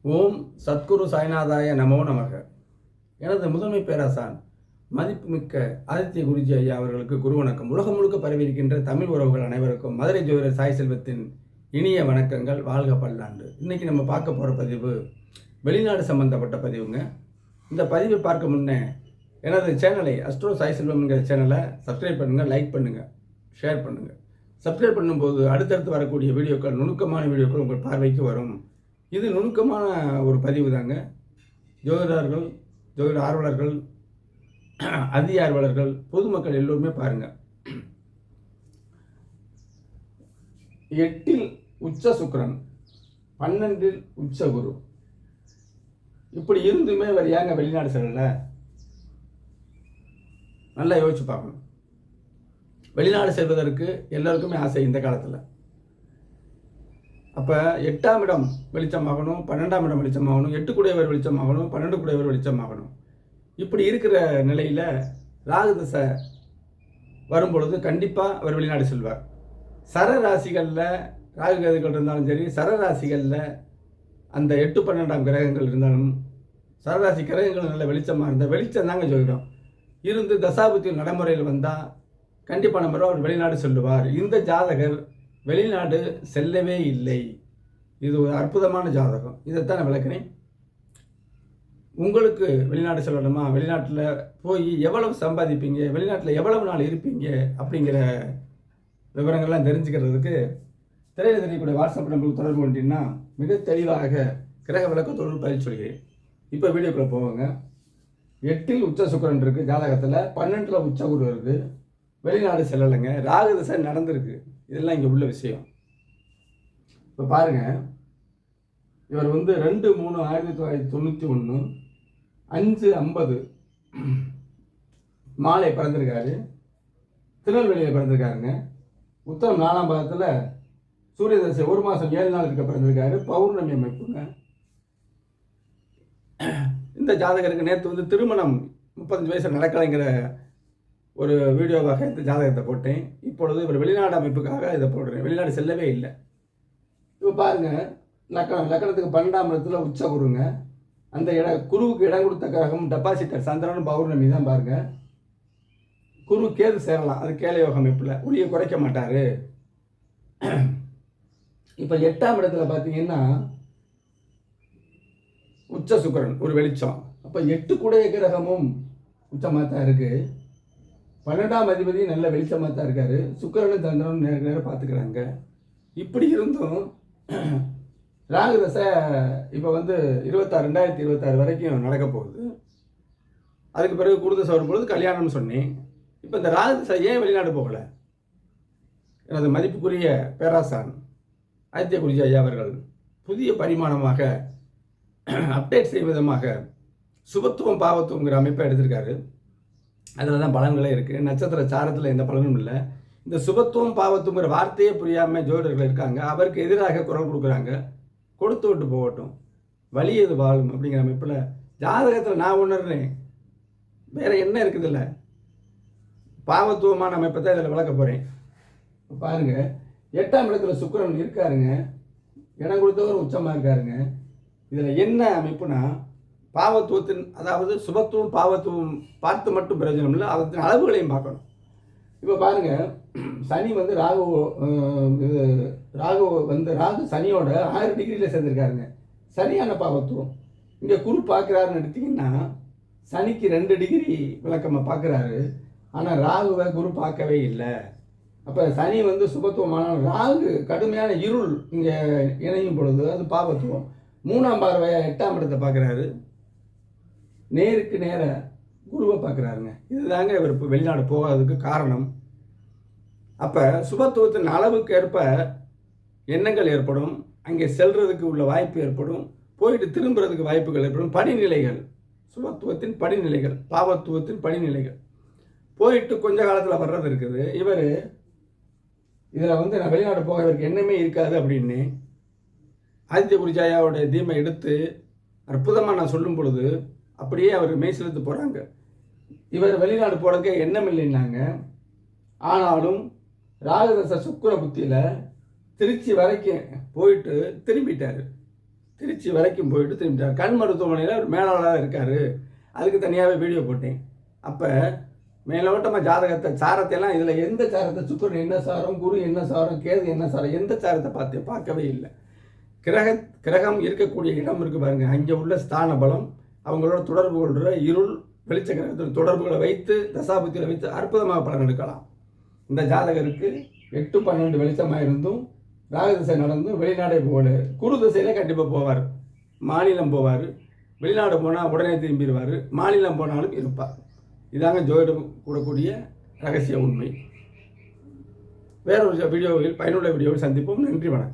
ஓம் சத்குரு சாய்நாதாய நமோ நமக. எனது முதன்மை பேராசான் மதிப்புமிக்க ஆதித்ய குருஜி ஐயா அவர்களுக்கு குரு வணக்கம். உலகம் முழுக்க பரவியிருக்கின்ற தமிழ் உறவுகள் அனைவருக்கும் மதுரை ஜோதிடர் சாய் செல்வத்தின் இனிய வணக்கங்கள். வாழ்க பல்லாண்டு. இன்னைக்கு நம்ம பார்க்க போகிற பதிவு வெளிநாடு சம்பந்தப்பட்ட பதிவுங்க. இந்த பதிவை பார்க்க முன்னே எனது சேனலை அஸ்ட்ரோ சாய் செல்வம்ங்கிற சேனலை சப்ஸ்கிரைப் பண்ணுங்கள், லைக் பண்ணுங்கள், ஷேர் பண்ணுங்கள். சப்ஸ்கிரைப் பண்ணும்போது அடுத்தடுத்து வரக்கூடிய வீடியோக்கள், நுணுக்கமான வீடியோக்கள் உங்கள் பார்வைக்கு வரும். இது நுணுக்கமான ஒரு பதிவு தாங்க. ஜோதிடர்கள், ஜோதிட ஆர்வலர்கள், அதி ஆர்வலர்கள், பொதுமக்கள் எல்லோருமே பாருங்கள். 8இல் உச்ச சுக்கிரன், 12இல் உச்ச குரு, இப்படி இருந்துமே அவர் ஏங்க வெளிநாடு செல்லல? நல்லா யோசிச்சு பார்க்கணும். வெளிநாடு செல்வதற்கு எல்லாருக்குமே ஆசை இந்த காலத்தில். அப்போ 8ஆம் இடம் வெளிச்சமாகணும், 12ஆம் இடம் வெளிச்சமாகணும், 8 கூடையவர் வெளிச்சமாகணும், 12 கூடையவர் வெளிச்சமாகணும். இப்படி இருக்கிற நிலையில் ராகு திசை வரும்பொழுது கண்டிப்பாக அவர் வெளிநாடு செல்வார். சர ராசிகளில் ராகு கேதுகள் இருந்தாலும் சரி, சர ராசிகளில் அந்த 8, 12ஆம் கிரகங்கள் இருந்தாலும், சரராசி கிரகங்கள் நல்ல வெளிச்சமாக இருந்தால், வெளிச்சம் தாங்க சொல்லிடும் இருந்து தசாபுத்தி நடைமுறையில் வந்தால் கண்டிப்பாக நம்பர் அவர் வெளிநாடு செல்லுவார். இந்த ஜாதகர் வெளிநாடு செல்லவே இல்லை. இது ஒரு அற்புதமான ஜாதகம். இதைத்தான் நான் விளக்குறேன். உங்களுக்கு வெளிநாடு செல்லணுமா, வெளிநாட்டில் போய் எவ்வளவு சம்பாதிப்பீங்க, வெளிநாட்டில் எவ்வளவு நாள் இருப்பீங்க அப்படிங்கிற விவரங்கள்லாம் தெரிஞ்சுக்கிறதுக்கு திரையில் தெரியக்கூடிய வாட்ஸ்அப் நம்பருக்கு தொடர்பு கொண்டீங்கன்னா மிக தெளிவாக கிரக விளக்கத்தோடு பயிற்சி சொல்கிறேன். இப்போ வீடியோக்குள்ளே போவாங்க. 8இல் உச்ச சுக்கிரன் இருக்குது ஜாதகத்தில், 12இல் உச்ச குரு இருக்குது. வெளிநாடு செல்லலைங்க. ராகு திசை நடந்திருக்கு. இதெல்லாம் இங்கே உள்ள விஷயம். இப்போ பாருங்கள், இவர் 2/3/1991 5:50 மாலை பிறந்திருக்காரு. திருநெல்வேலியில் பிறந்திருக்காருங்க. உத்தரம் 4ஆம் பாதத்தில் சூரிய தசை 1 மாதம் 7 நாள் இருக்க பிறந்திருக்காரு. பௌர்ணமி அமைப்புங்க. இந்த ஜாதகருக்கு நேற்று திருமணம் 35 வயசு நடக்கலைங்கிற ஒரு வீடியோவாக இந்த ஜாதகத்தை போட்டேன். இப்பொழுது இவர் வெளிநாடு அமைப்புக்காக இதை போடுறேன். வெளிநாடு செல்லவே இல்லை. இப்போ பாருங்கள், லக்கணத்துக்கு 12ஆம் இடத்துல உச்ச குருங்க. அந்த குருவுக்கு இடம் கொடுத்த கிரகம் டெபாசிட்டர் சந்திரன் பௌர்ணமி தான். பாருங்கள், குரு கேது சேரலாம். அது கேலயோக அமைப்பில் ஒளியை குறைக்க மாட்டார். இப்போ 8ஆம் இடத்துல பார்த்தீங்கன்னா உச்ச சுக்கிரன் ஒரு வெளிச்சம். அப்போ 8 கூடைய கிரகமும் உச்சமாக தான் இருக்குது. 12ஆம் அதிபதி நல்ல வெளிச்சமாக தான் இருக்கார். சுக்கிரனும் சந்திரனும் நேரம் பார்த்துக்கிறாங்க. இப்படி இருந்தும் ராகு தசை இப்போ 2026 வரைக்கும் நடக்க போகுது. அதுக்கு பிறகு குரு தசை வரும்பொழுது கல்யாணம்னு சொன்னேன். இப்போ இந்த ராகு தசை ஏன் வெளிநாடு போகலை? எனது மதிப்புக்குரிய பேராசான் ஆதித்ய குருஜி ஐயா அவர்கள் புதிய பரிமாணமாக அப்டேட் செய்யும் விதமாக சுபத்துவம் பாவத்துவங்கிற அமைப்பை எடுத்திருக்காரு. அதில் தான் பலன்களே இருக்குது. நட்சத்திர சாரத்தில் எந்த பலனும் இல்லை. இந்த சுபத்துவம் பாவத்துவங்கிற வார்த்தையே புரியாமல் ஜோதிடர்கள் இருக்காங்க. அவருக்கு எதிராக குரல் கொடுக்குறாங்க. கொடுத்து விட்டு போகட்டும், வழி எது வாழும் அப்படிங்கிற அமைப்பில் ஜாதகத்தில் நான் உணர்றேன். வேறு என்ன இருக்குது? இல்லை, பாவத்துவமான அமைப்பை தான் இதில் விளக்க போகிறேன். பாருங்கள், 8ஆம் இடத்துல சுக்கிரன் இருக்காருங்க. இடம் கொடுத்தவர் உச்சமாக இருக்காருங்க. இதில் என்ன அமைப்புனா, பாவத்துவத்தின், அதாவது சுபத்துவம் பாவத்துவம் பார்த்து மட்டும் பிரயோஜனம் இல்லை, அதன் அளவுகளையும் பார்க்கணும். இப்போ பாருங்கள், சனி ராகு சனியோட 1000 டிகிரியில் சேர்ந்துருக்காருங்க. சரியான பாவத்துவம். இங்கே குரு பார்க்குறாருன்னு எடுத்திங்கன்னா சனிக்கு 2 டிகிரி விளக்கமாக பார்க்குறாரு. ஆனால் ராகுவை குரு பார்க்கவே இல்லை. அப்போ சனி சுபத்துவமான, ராகு கடுமையான இருள் இங்கே இணையும் பொழுது அது பாவத்துவம். 3ஆம் பார்வையாக 8ஆம் இடத்தை பார்க்குறாரு. நேருக்கு நேர குருவை பார்க்குறாருங்க. இதுதாங்க இவர் இப்போ வெளிநாடு போகாததுக்கு காரணம். அப்போ சுபத்துவத்தின் அளவுக்கு ஏற்ப எண்ணங்கள் ஏற்படும். அங்கே செல்றதுக்கு உள்ள வாய்ப்பு ஏற்படும். போயிட்டு திரும்புறதுக்கு வாய்ப்புகள் ஏற்படும். படிநிலைகள், சுபத்துவத்தின் படிநிலைகள், பாவத்துவத்தின் படிநிலைகள் போயிட்டு கொஞ்ச காலத்தில் வர்றது இருக்குது. இவர் இதில் நான் வெளிநாடு போக இவருக்கு எண்ணமே இருக்காது அப்படின்னு ஆதித்ய குருஜாயாவுடைய தீமை எடுத்து அற்புதமாக நான் சொல்லும் பொழுது அப்படியே அவர் மெய்சிலிருந்து போகிறாங்க. இவர் வெளிநாடு போகிறதுக்கு எண்ணம் இல்லைன்னாங்க. ஆனாலும் ராகுதச சுக்கிர புத்தியில் திருச்சி வரைக்கும் போயிட்டு திரும்பிட்டார். திருச்சி வரைக்கும் போயிட்டு திரும்பிட்டார். கண் மருத்துவமனையில் ஒரு மேலாளராக இருக்கார். அதுக்கு தனியாகவே வீடியோ போட்டேன். அப்போ மேலோட்டமாக ஜாதகத்தை சாரத்தையெல்லாம் இதில் எந்த சாரத்தை சுக்கிரன் என்ன சாரம், குரு என்ன சாரம், கேது என்ன சாரம், எந்த சாரத்தை பார்க்கவே இல்லை. கிரகம் இருக்கக்கூடிய இடம் இருக்குது பாருங்க, அங்கே உள்ள ஸ்தான பலம், அவங்களோட தொடர்பு கொள்கிற இருள் வெளிச்ச கிரகத்தின் தொடர்புகளை வைத்து தசாபுத்தியில் வைத்து அற்புதமாக பலன் எடுக்கலாம். இந்த ஜாதகருக்கு 8-12 வெளிச்சமாக இருந்தும் ராகு திசை நடந்தும் வெளிநாடே போகல. குரு திசையில் கண்டிப்பாக போவார், மாநிலம் போவார். வெளிநாடு போனால் உடனே திரும்பிடுவார், மாநிலம் போனாலும் இருப்பார். இதாங்க ஜோதிடம் கூடக்கூடிய ரகசிய உண்மை. வேறொரு வீடியோவில் பயனுள்ள வீடியோவில் சந்திப்போம். நன்றி, வணக்கம்.